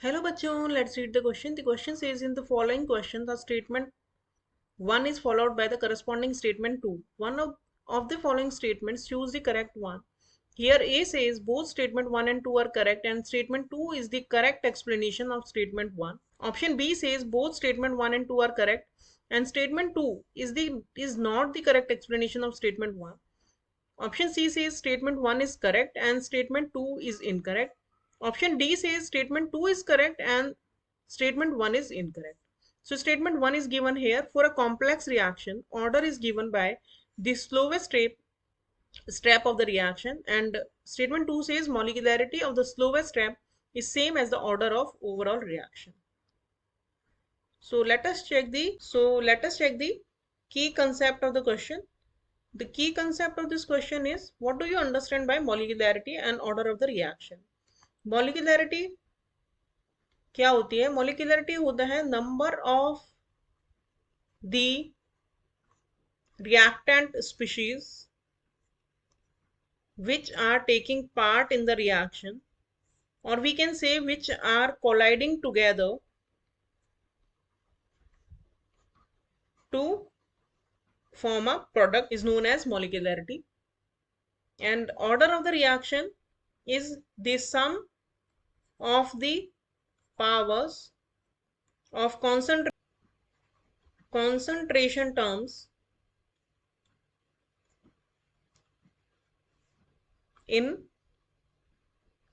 Hello bachon, let's read the question. The question says in the following question, the statement 1 is followed by the corresponding statement 2. One of the following statements, choose the correct one. Here A says both statement 1 and 2 are correct and statement 2 is the correct explanation of statement 1. Option B says both statement 1 and 2 are correct and statement 2 is not the correct explanation of statement 1. Option C says statement 1 is correct and statement 2 is incorrect. Option D says statement 2 is correct and statement 1 is incorrect. So statement 1 is given here. For a complex reaction, order is given by the slowest step of the reaction, and statement 2 says molecularity of the slowest step is same as the order of overall reaction. So let us check the key concept of the question. The key concept of this question is, what do you understand by molecularity and order of the reaction? Molecularity क्या होती है? Molecularity होता है number of the reactant species which are taking part in the reaction, or we can say which are colliding together to form a product, is known as molecularity. And order of the reaction is the sum of the powers of concentration terms in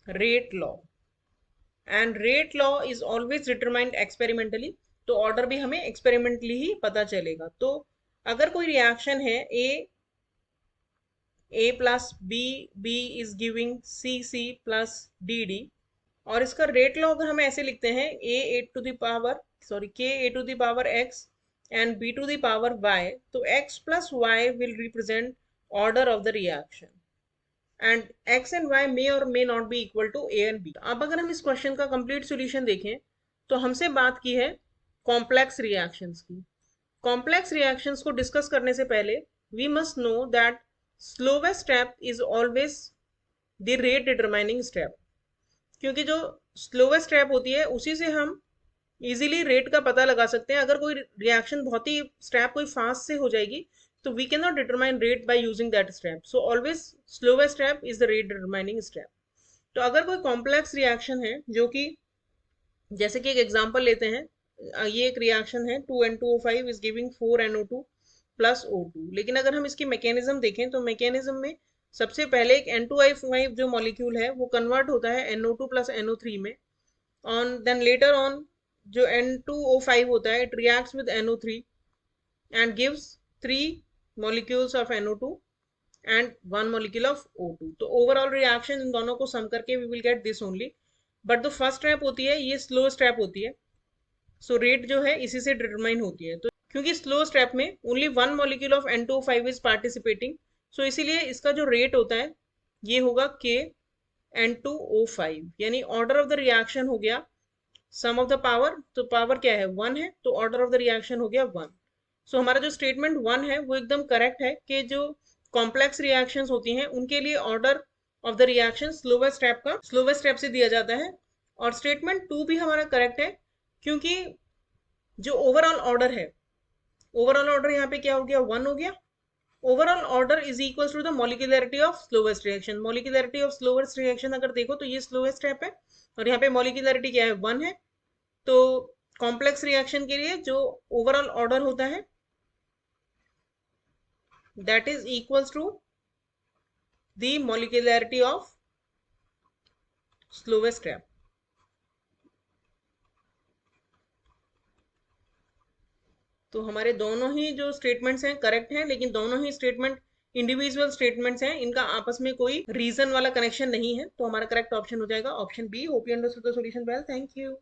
rate law, and rate law is always determined experimentally. तो order भी हमें experimentally ही पता चलेगा. तो अगर कोई reaction है A plus B is giving C plus D, और इसका रेट लॉ अगर हम ऐसे लिखते हैं के A to the power X and B to the power Y, तो x plus Y will represent order of the reaction and x and y may और may not be equal to a and b. अब अगर हम इस question का complete solution देखें तो हमसे बात की है कॉम्प्लेक्स रिएक्शंस की. कॉम्प्लेक्स रिएक्शंस को डिस्कस करने से पहले we must know that slowest step is always the rate determining step, क्योंकि जो स्लोवेस्ट स्टेप होती है उसी से हम इजीली रेट का पता लगा सकते हैं. अगर कोई रिएक्शन बहुत ही स्टेप कोई फास्ट से हो जाएगी तो we cannot determine rate by using that step. So always slowest step is the rate determining step. तो अगर कोई कॉम्प्लेक्स रिएक्शन है, जो कि जैसे कि एक एग्जांपल लेते हैं, ये एक रिएक्शन है 2N2O5 is giving 4NO2 plus O2. लेकिन अगर हम इसकी मैकेनिज्म देखें तो मैकेनिज्म में सबसे पहले एक N2I5 जो मॉलिक्यूल है वो कन्वर्ट होता है NO2 plus NO3 में, ऑन देन लेटर ऑन जो N2O5 होता है it reacts with NO3 and gives 3 molecules of NO2 and 1 molecule of O2. तो ओवरऑल रिएक्शन इन दोनों को सम करके we will get this only. But जो फर्स्ट स्टेप होती है ये स्लो स्टेप होती है, सो रेट जो है इसी से डिटरमाइन होती है. तो क्योंकि स्लो स्टेप में only 1 molecule of N2O5 is participating, so इसीलिए इसका जो रेट होता है ये होगा K N2O5, यानी ऑर्डर ऑफ द रिएक्शन हो गया सम ऑफ द पावर, तो पावर क्या है 1 है, तो ऑर्डर ऑफ द रिएक्शन हो गया 1. सो हमारा जो स्टेटमेंट 1 है वो एकदम करेक्ट है कि जो कॉम्प्लेक्स रिएक्शंस होती हैं उनके लिए order of the reaction slowest step से दिया जाता है. और स्टेटमेंट 2 भी हमारा करेक्ट है, क्योंकि जो ओवरऑल ऑर्डर है, ओवरऑल ऑर्डर यहाँ पे क्या हो गया 1 हो गया. Overall order is equal to the molecularity of slowest reaction. Molecularity of slowest reaction अगर देखो तो ये स्लोवेस्ट स्टेप है और यहाँ पे मॉलिक्यूलरिटी क्या है 1 है. तो कॉम्प्लेक्स रिएक्शन के लिए जो ओवरऑल ऑर्डर होता है that is equals to the molecularity of slowest step. तो हमारे दोनों ही जो स्टेटमेंट्स हैं करेक्ट हैं, लेकिन दोनों ही स्टेटमेंट इंडिविजुअल स्टेटमेंट्स हैं, इनका आपस में कोई रीजन वाला कनेक्शन नहीं है. तो हमारा करेक्ट ऑप्शन हो जाएगा option B. Hope you understood the solution well. Thank you.